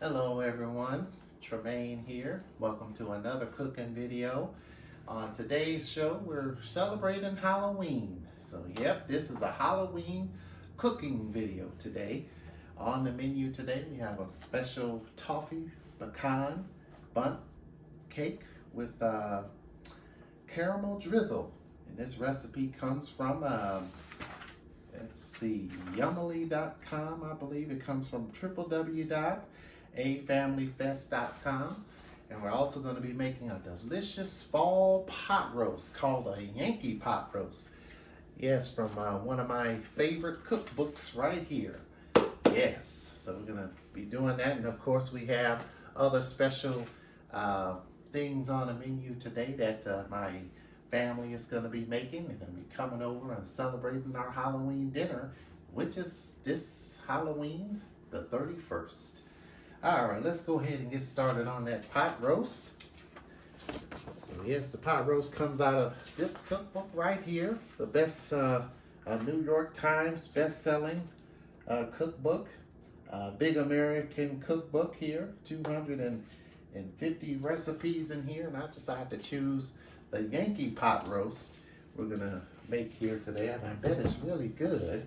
Hello everyone, Tremaine here. Welcome to another cooking video. On today's show, we're celebrating Halloween. So yep, this is a Halloween cooking video today. On the menu today, we have a special Toffee Pecan Bundt cake with caramel drizzle. And this recipe comes from let's see, yummily.com, I believe. It comes from www.afamilyfest.com. And we're also going to be making a delicious fall pot roast called a Yankee pot roast. Yes, from one of my favorite cookbooks right here. Yes, so we're going to be doing that. And of course, we have other special things on the menu today that my family is going to be making. They're going to be coming over and celebrating our Halloween dinner, which is this Halloween, the 31st. All right, let's go ahead and get started on that pot roast. So yes, the pot roast comes out of this cookbook right here, the best New York Times best-selling cookbook, Big American Cookbook here, 250 recipes in here, and I decided to choose the Yankee pot roast we're gonna make here today, and I bet it's really good.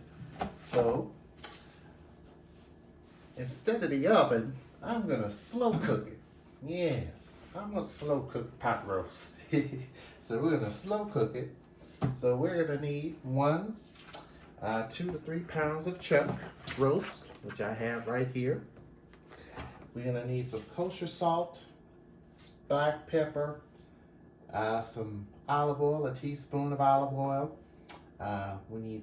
So instead of the oven, I'm gonna slow cook it. Yes, I'm gonna slow cook pot roast. So we're gonna slow cook it. So we're gonna need 2 to 3 pounds of chuck roast, which I have right here. We're gonna need some kosher salt, black pepper, some olive oil, a teaspoon of olive oil. We need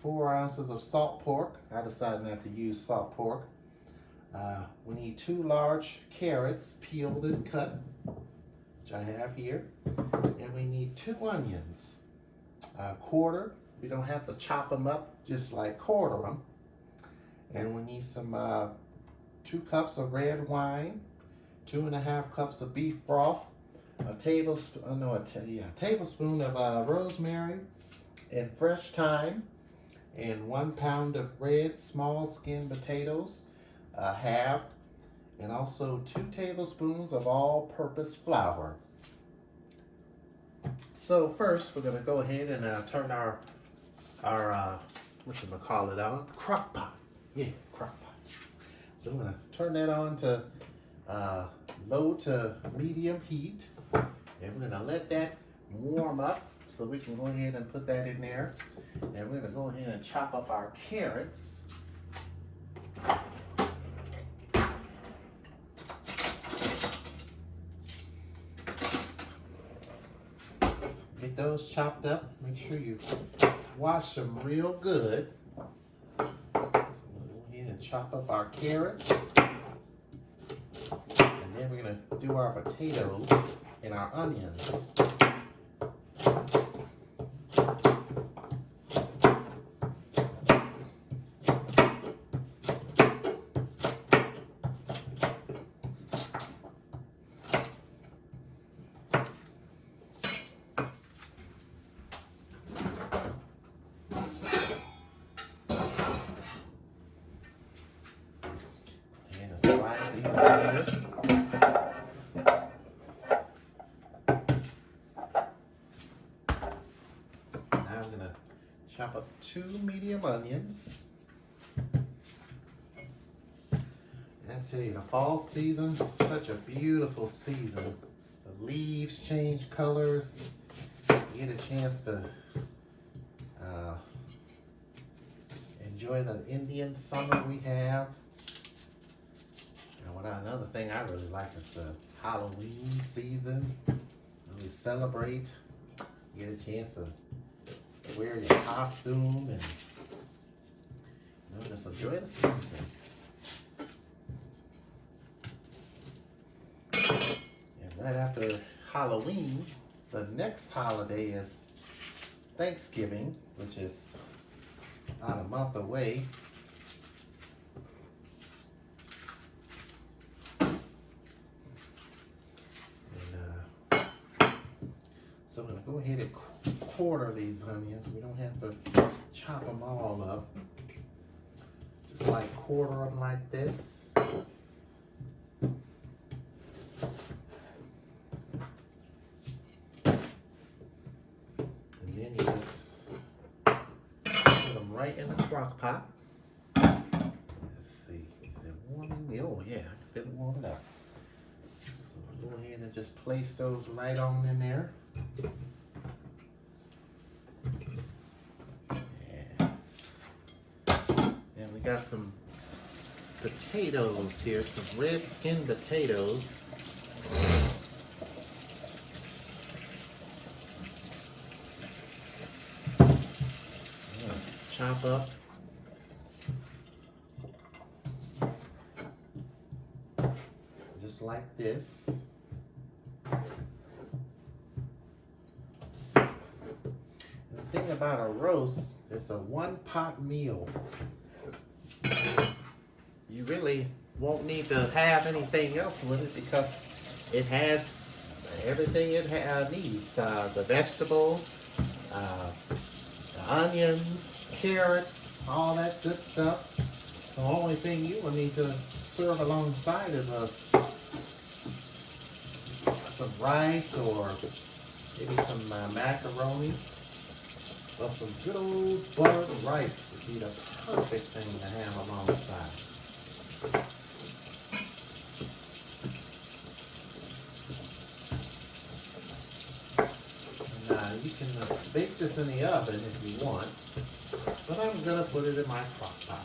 4 ounces of salt pork. I decided not to use salt pork. We need 2 large carrots, peeled and cut, which I have here. And we need 2 onions, quarter. We don't have to chop them up, just like quarter them. And we need some 2 cups of red wine, 2.5 cups of beef broth, a tablespoon of rosemary and fresh thyme, and 1 pound of red small skin potatoes, halved, and also 2 tablespoons of all-purpose flour. So first, we're going to go ahead and turn our whatchamacallit on, crock pot. Yeah, crock pot. So we're going to turn that on to low to medium heat. And we're going to let that warm up so we can go ahead and put that in there. And we're going to go ahead and chop up our carrots. Get those chopped up. Make sure you wash them real good. So we'll go ahead and chop up our carrots. And then we're going to do our potatoes and our onions. And slide these in. Chop up 2 medium onions. And I tell you, the fall season is such a beautiful season. The leaves change colors. You get a chance to enjoy the Indian summer we have. And another thing I really like is the Halloween season. We celebrate. You get a chance to wear your costume and just enjoy the season. And right after Halloween, the next holiday is Thanksgiving, which is about a month away. So I'm going to go ahead and quarter these onions. We don't have to chop them all up. Just like quarter them like this. right in the crock pot. Let's see, is it warming? Oh yeah, I can feel it warming up. So go ahead and just place those right on in there. And we got some potatoes here, some red skin potatoes. Chop up. Just like this. The thing about a roast, it's a one-pot meal. You really won't need to have anything else with it because it has everything it needs. The vegetables, the onions, carrots, all that good stuff. The only thing you will need to serve alongside is some rice or maybe some macaroni. But some good old buttered rice would be the perfect thing to have alongside. Now you can bake this in the oven if you want, but I'm gonna put it in my crock pot.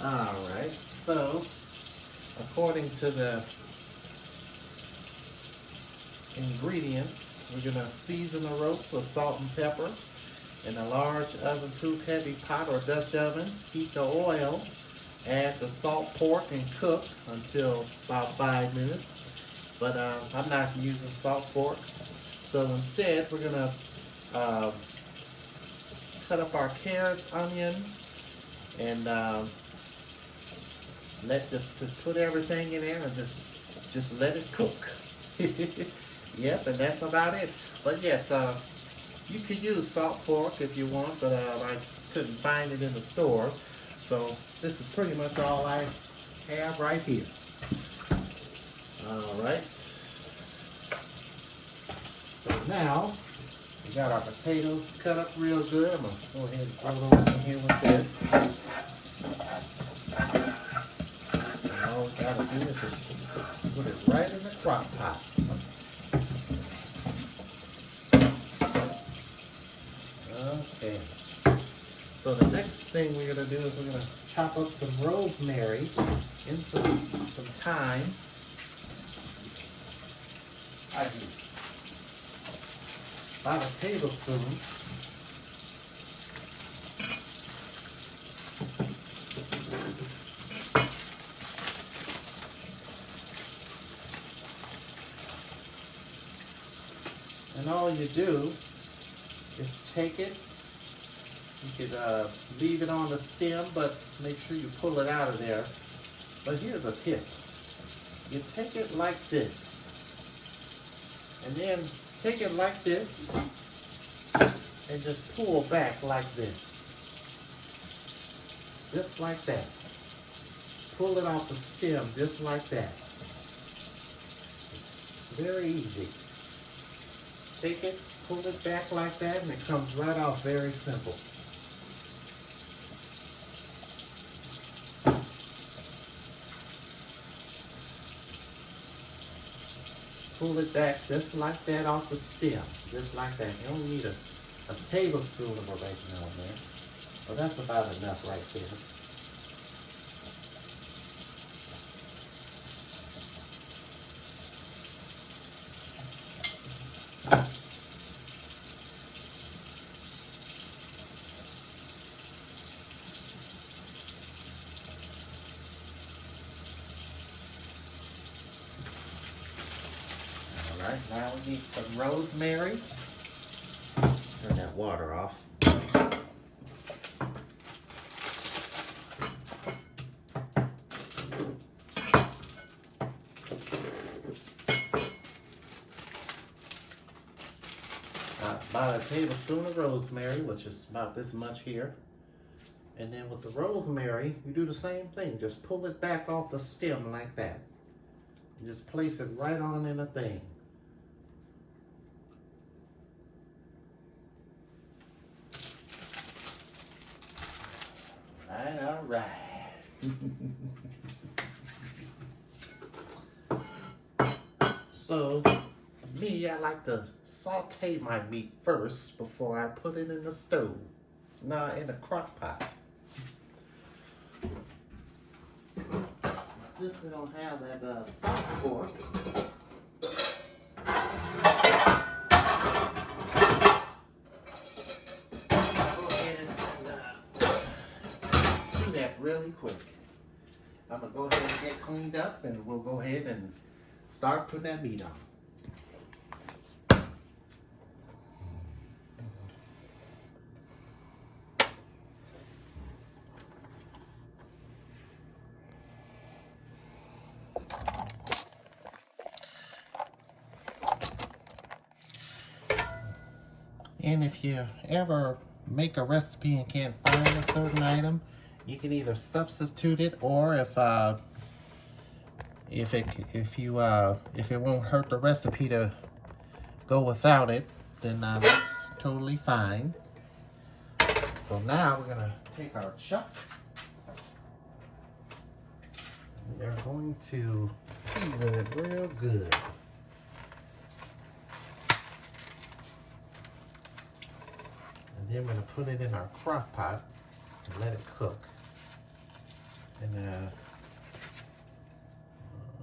Alright, so according to the ingredients, we're going to season the roast with salt and pepper in a large oven-proof heavy pot or Dutch oven. Heat the oil, add the salt pork and cook until about 5 minutes. But I'm not using salt pork, so instead we're going to cut up our carrots, onions, and put everything in there and just let it cook. Yep, and that's about it. But yes, you could use salt pork if you want, but I couldn't find it in the store. So this is pretty much all I have right here. All right. So now we got our potatoes cut up real good. I'm gonna go ahead and throw those in here with this. All we gotta do is just put it right in the crock pot. Okay. So the next thing we're gonna do is we're gonna chop up some rosemary in some thyme. I do about a tablespoon. And all you do is take it. You could leave it on the stem, but make sure you pull it out of there. But here's a tip. You take it like this. And then take it like this. And just pull back like this. Just like that. Pull it off the stem just like that. Very easy. Take it, pull it back like that, and it comes right off very simple. Pull it back just like that off the stem, just like that. You only need a tablespoon of oregano in there. Well, that's about enough right there. Alright, now we need some rosemary. Turn that water off. about a tablespoon of rosemary, which is about this much here. And then with the rosemary, you do the same thing. Just pull it back off the stem like that. And just place it right on in the thing. All right. So, me, I like to saute my meat first before I put it in the stove. Nah, in the crock pot. Since we don't have that salt pork, go ahead and do that really quick. I'm gonna go ahead and get cleaned up, and we'll go ahead and start putting that meat on. And if you ever make a recipe and can't find a certain item, you can either substitute it, or if it won't hurt the recipe to go without it, then that's totally fine. So now we're gonna take our chuck. We're going to season it real good. And then we're going to put it in our crock pot and let it cook. And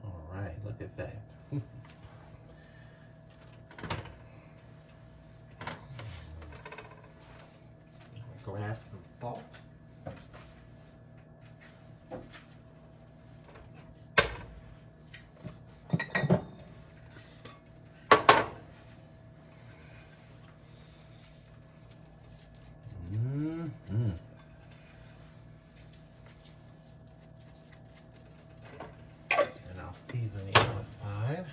all right, look at that. Grab some salt. And I'll season the other side.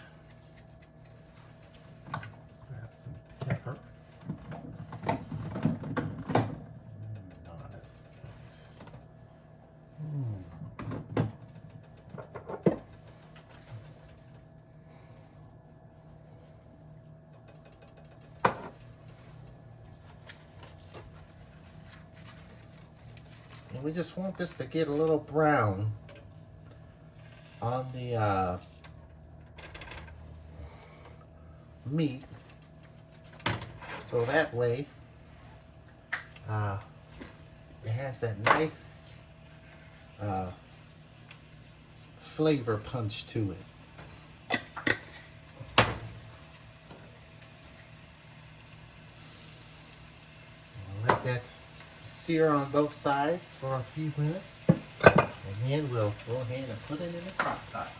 Grab some pepper. No, that's And we just want this to get a little brown on the meat, so that way it has that nice flavor punch to it. Let that sear on both sides for a few minutes, and then we'll go ahead and put it in the crock pot.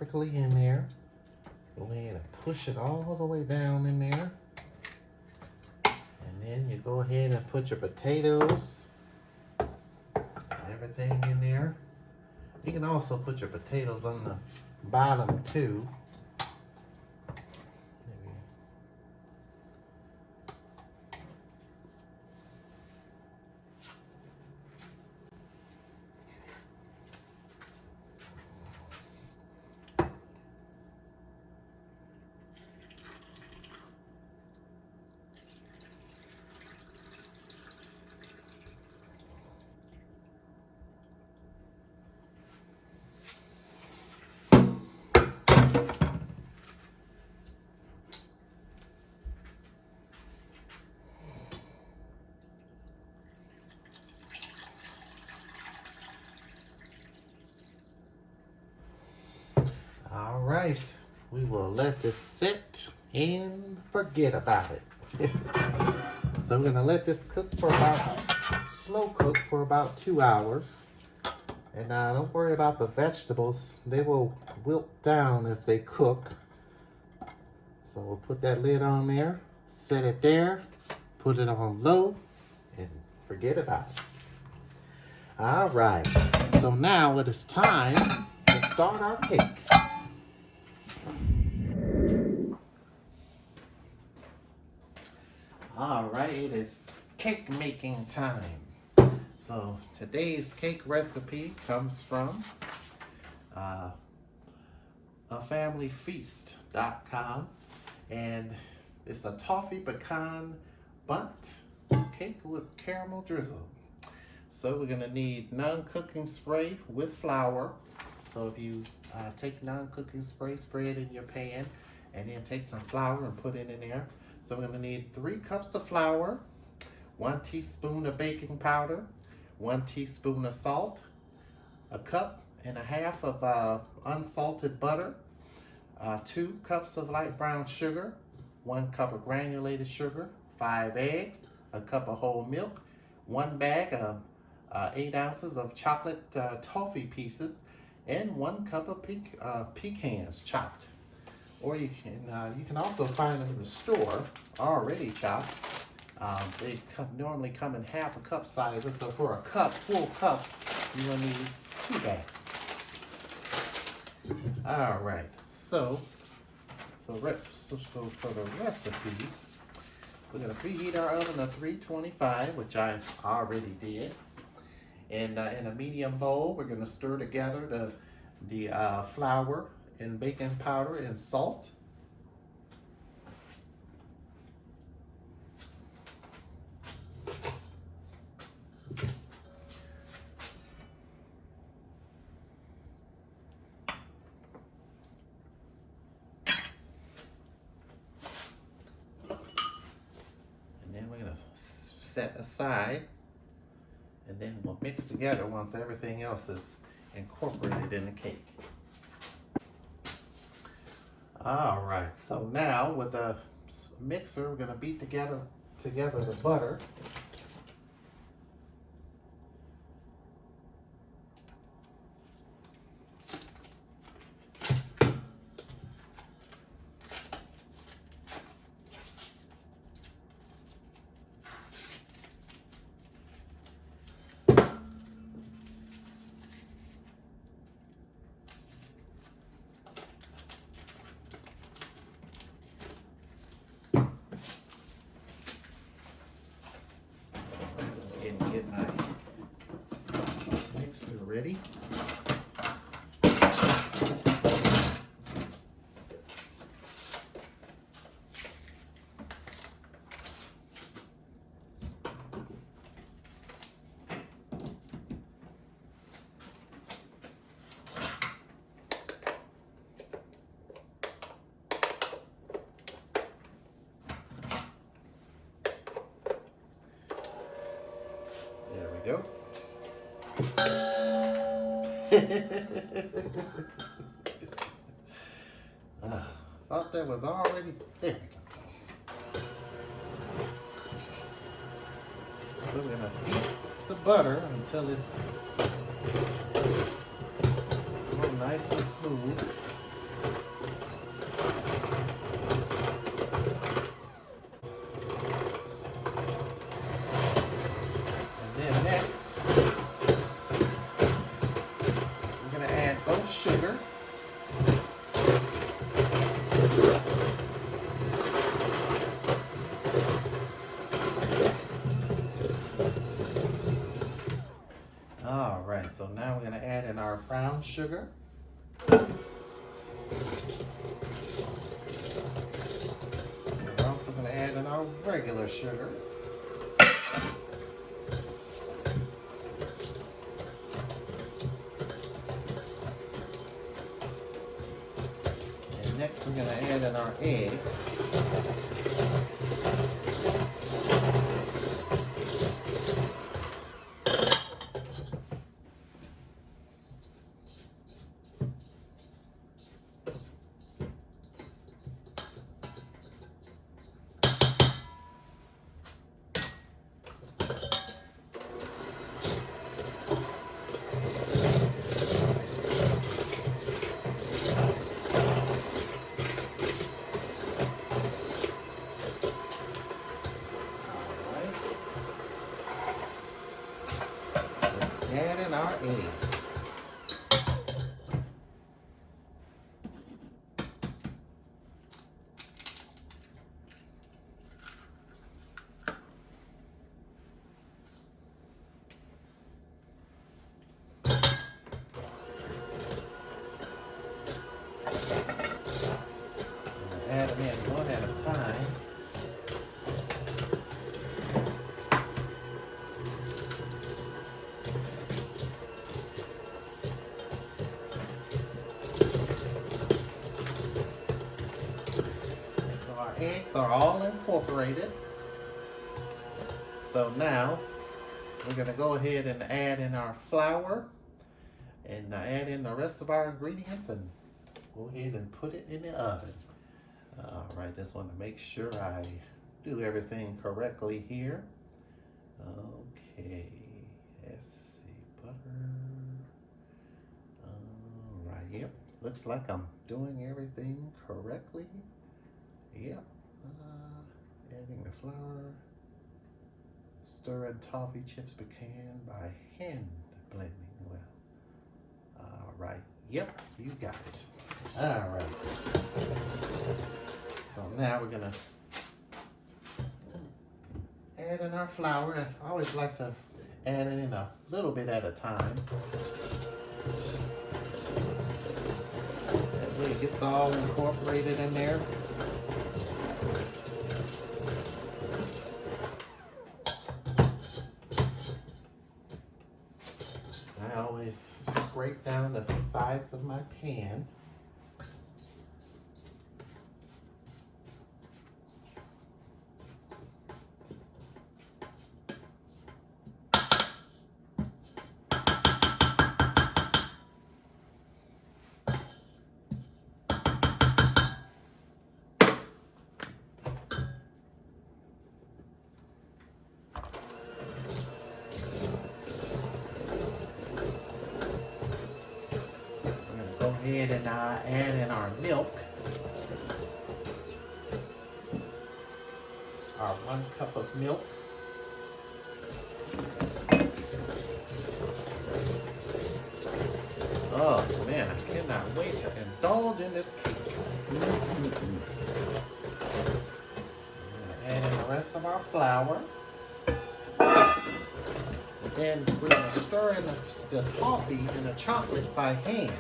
perfectly in there. Go ahead and push it all the way down in there. And then you go ahead and put your potatoes, everything in there. You can also put your potatoes on the bottom too. All right, we will let this sit and forget about it. So we're gonna let this cook for slow cook for about 2 hours. And don't worry about the vegetables. They will wilt down as they cook. So we'll put that lid on there, set it there, put it on low, and forget about it. All right, so now it is time to start our cake. All right, it is cake making time. So today's cake recipe comes from afamilyfeast.com, and it's a Toffee Pecan Bundt cake with caramel drizzle. So we're gonna need non-cooking spray with flour. So if you take non-cooking spray, spray it in your pan, and then take some flour and put it in there. So we're gonna need 3 cups of flour, 1 teaspoon of baking powder, 1 teaspoon of salt, 1.5 cups of unsalted butter, 2 cups of light brown sugar, 1 cup of granulated sugar, 5 eggs, 1 cup of whole milk, 1 bag of 8 ounces of chocolate toffee pieces, and 1 cup of pecans chopped. Or you can also find them in the store already chopped. They normally come in 1/2 cup sizes, so for a full cup, you will need 2 bags. All right, so for the recipe, we're gonna preheat our oven to 325, which I already did. And in a medium bowl, we're gonna stir together the flour and baking powder and salt. And then we're gonna set aside, and then we'll mix together once everything else is incorporated in the cake. All right, so now with a mixer, we're gonna beat together the butter. Get my mixer ready. Go. Thought that was already there. So we're gonna beat the butter until it's nice and smooth. sugar. We're also going to add in our regular sugar. And next we're going to add in our eggs. Add in our eggs. Add them in one at a time. Eggs are all incorporated. So now we're going to go ahead and add in our flour and add in the rest of our ingredients and go ahead and put it in the oven. All right, just want to make sure I do everything correctly here. Okay, let's see, butter. All right, yep, looks like I'm doing everything correctly. Yep. Adding the flour, stirring toffee chips pecan by hand blending well. All right. Yep, you got it. All right. So now we're gonna add in our flour. I always like to add it in a little bit at a time. That way it gets all incorporated in there. I always scrape down the sides of my pan. Go ahead and add in our milk, our 1 cup of milk. Oh man, I cannot wait to indulge in this cake. I'm gonna add in the rest of our flour. And we're gonna stir in the toffee and the chocolate by hand.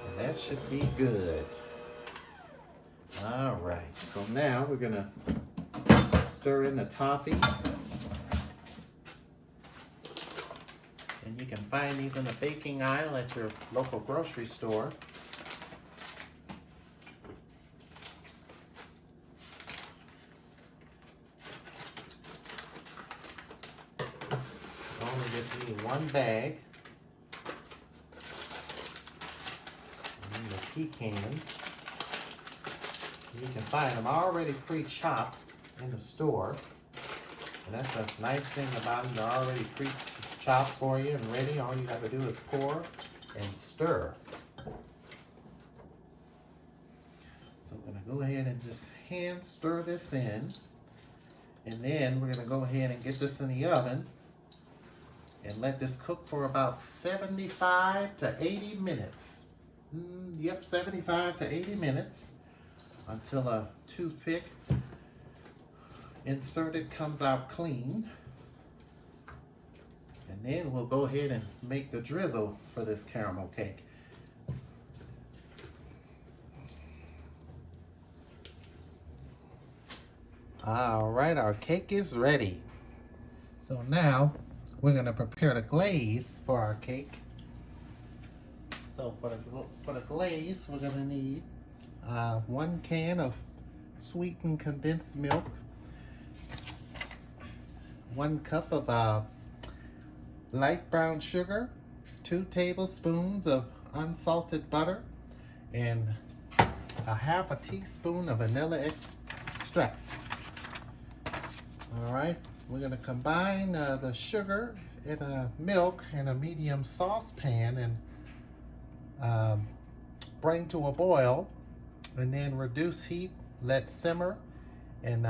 And that should be good. All right, so now we're gonna stir in the toffee. And you can find these in the baking aisle at your local grocery store. Only just need 1 bag. And the pecans. You can find them already pre-chopped in the store. And that's the nice thing about them. They're already pre-chopped for you and ready. All you have to do is pour and stir. So I'm going to go ahead and just hand stir this in. And then we're gonna go ahead and get this in the oven and let this cook for about 75 to 80 minutes. Yep, 75 to 80 minutes until a toothpick inserted comes out clean. And then we'll go ahead and make the drizzle for this caramel cake. All right, our cake is ready. So now we're gonna prepare the glaze for our cake. So for the glaze, we're gonna need 1 can of sweetened condensed milk, 1 cup of light brown sugar, 2 tablespoons of unsalted butter, and a half a teaspoon of vanilla extract. All right, we're gonna combine the sugar and milk in a medium saucepan and bring to a boil, and then reduce heat, let simmer, and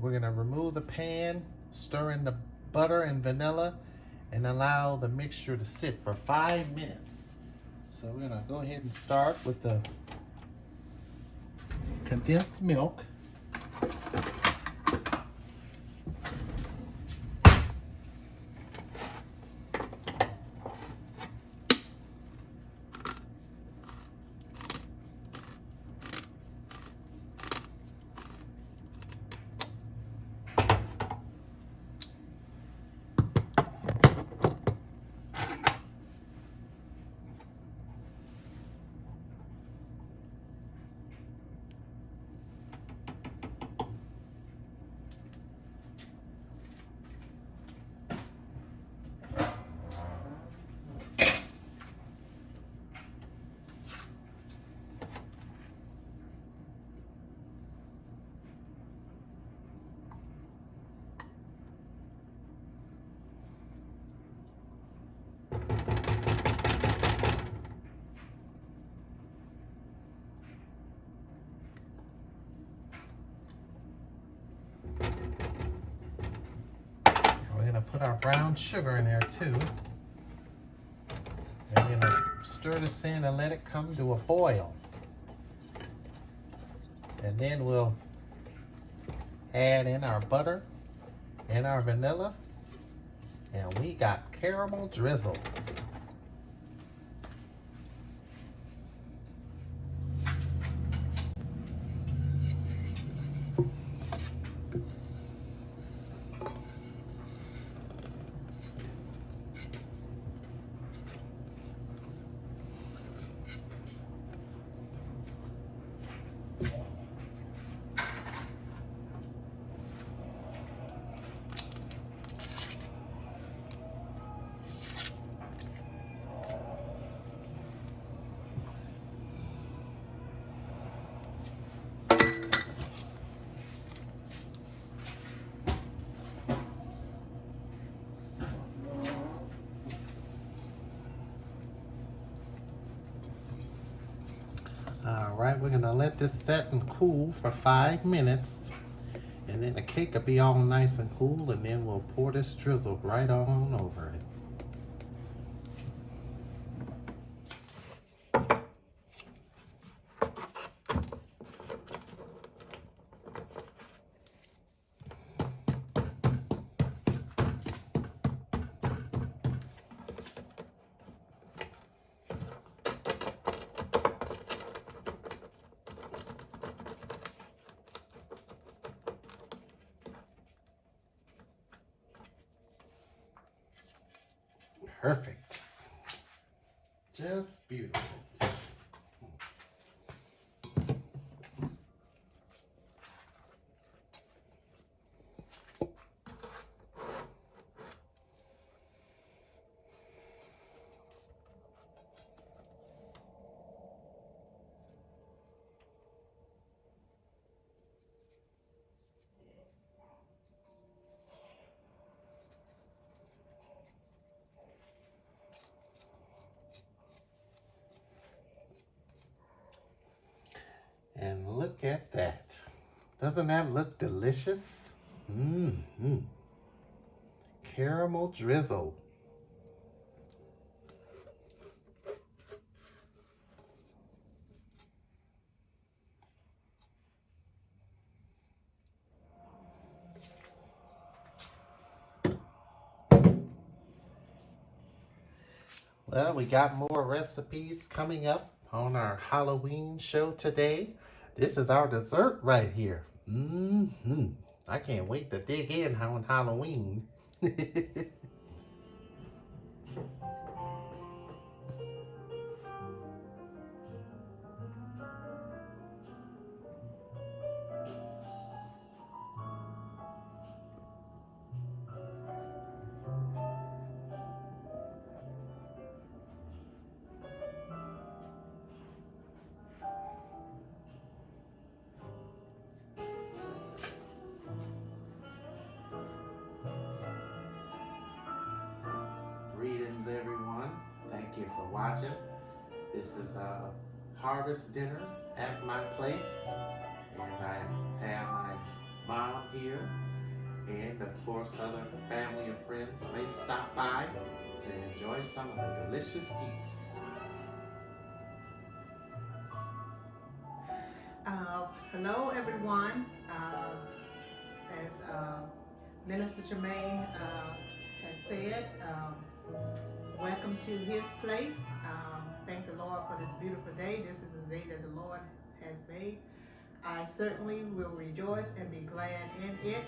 we're gonna remove the pan, stir in the butter and vanilla, and allow the mixture to sit for 5 minutes. So we're gonna go ahead and start with the condensed milk. Put our brown sugar in there too. And we're gonna stir this in and let it come to a boil. And then we'll add in our butter and our vanilla, and we got caramel drizzle. All right, we're gonna let this set and cool for 5 minutes, and then the cake will be all nice and cool, and then we'll pour this drizzle right on over it. Perfect. Just beautiful. at that. Doesn't that look delicious? Mmm. Caramel drizzle. Well, we got more recipes coming up on our Halloween show today. This is our dessert right here. I can't wait to dig in on Halloween. Greetings, everyone. Thank you for watching. This is a harvest dinner at my place, and I have my mom here, and of course other family and friends may stop by to enjoy some of the delicious eats. Hello, everyone. As Minister Jermaine has said, welcome to his place. Thank the Lord for this beautiful day. This is the day that the Lord has made. I certainly will rejoice and be glad in it.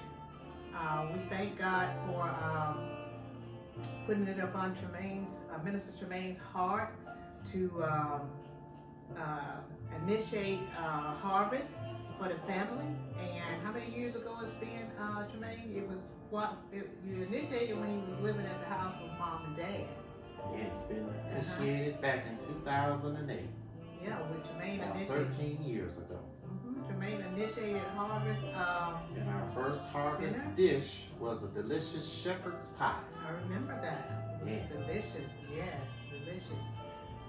We thank God for putting it upon Minister Jermaine's heart to initiate harvest for the family. And how many years ago it's been, Jermaine? It was you initiated when you was living at the house with mom and dad. Yeah, it's been initiated back in 2008. Yeah, with Jermaine initiated 13 years ago. Jermaine initiated harvest. And our first harvest dish was a delicious shepherd's pie. I remember that. Yes. Delicious, yes, delicious.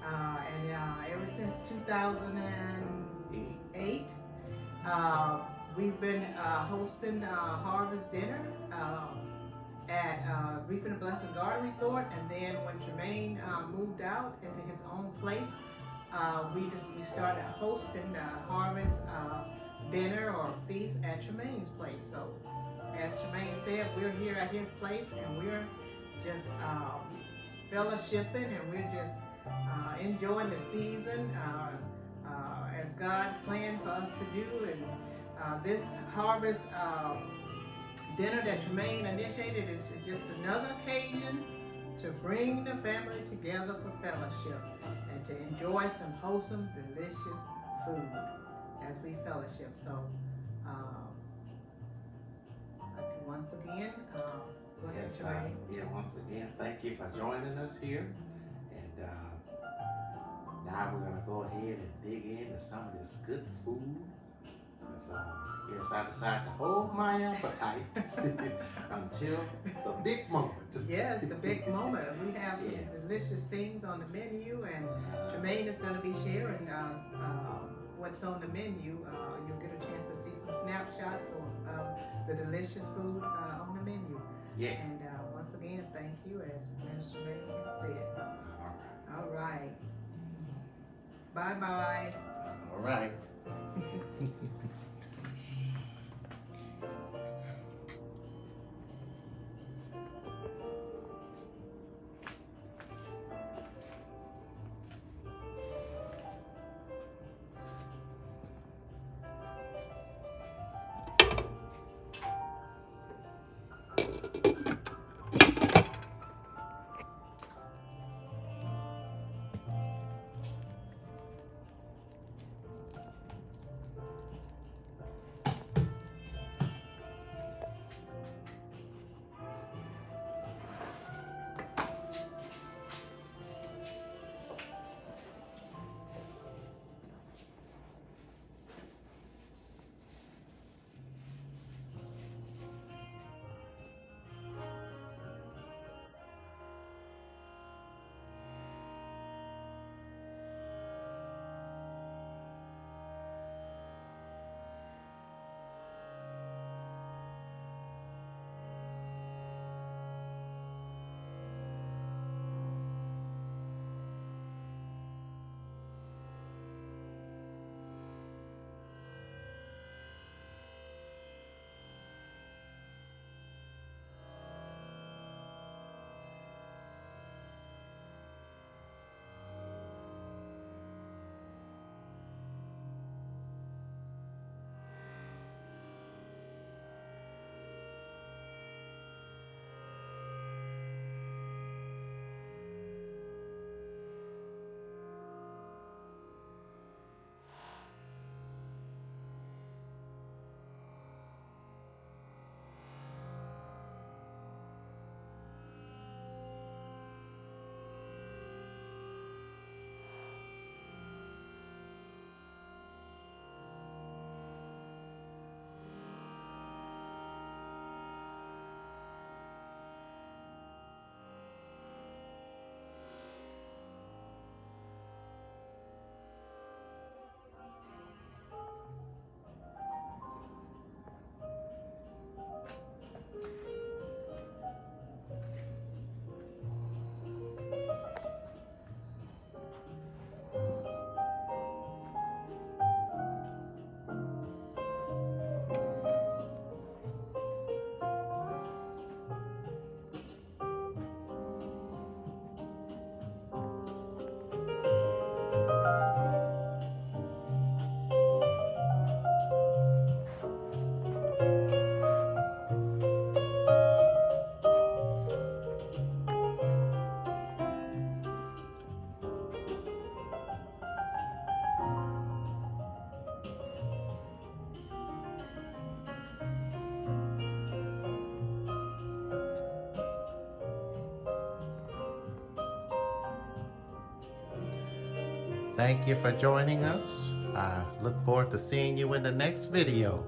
And ever since 2008, we've been hosting harvest dinner at Reaping the Blessed Garden Resort. And then when Jermaine moved out into his own place, we started hosting the harvest dinner or feast at Jermaine's place. So as Jermaine said, we're here at his place, and we're just fellowshipping, and we're just enjoying the season as God planned for us to do. And this harvest dinner that Jermaine initiated is just another occasion to bring the family together for fellowship and to enjoy some wholesome, delicious food as we fellowship. So once again, go ahead, Yes, Jermaine. once again, thank you for joining us here. And now we're going to go ahead and dig into some of this good food. Yes, I decided to hold my appetite until the big moment. Yes, the big moment. We have delicious things on the menu, and Jermaine is going to be sharing what's on the menu. You'll get a chance to see some snapshots of the delicious food on the menu. Yeah. And once again, thank you, as Minister Jermaine said. All right. Bye-bye. All right. Thank you for joining us. I look forward to seeing you in the next video.